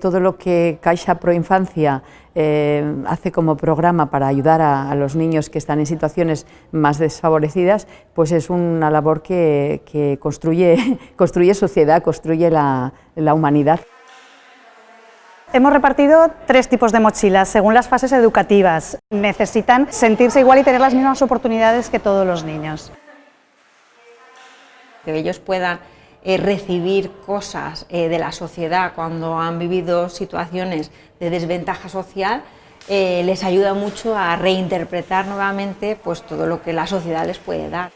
Todo lo que Caixa Proinfancia hace como programa para ayudar a los niños que están en situaciones más desfavorecidas, pues es una labor que construye sociedad, construye la humanidad. Hemos repartido 3 tipos de mochilas según las fases educativas. Necesitan sentirse igual y tener las mismas oportunidades que todos los niños. Que ellos puedan recibir cosas de la sociedad cuando han vivido situaciones de desventaja social, les ayuda mucho a reinterpretar nuevamente pues, todo lo que la sociedad les puede dar.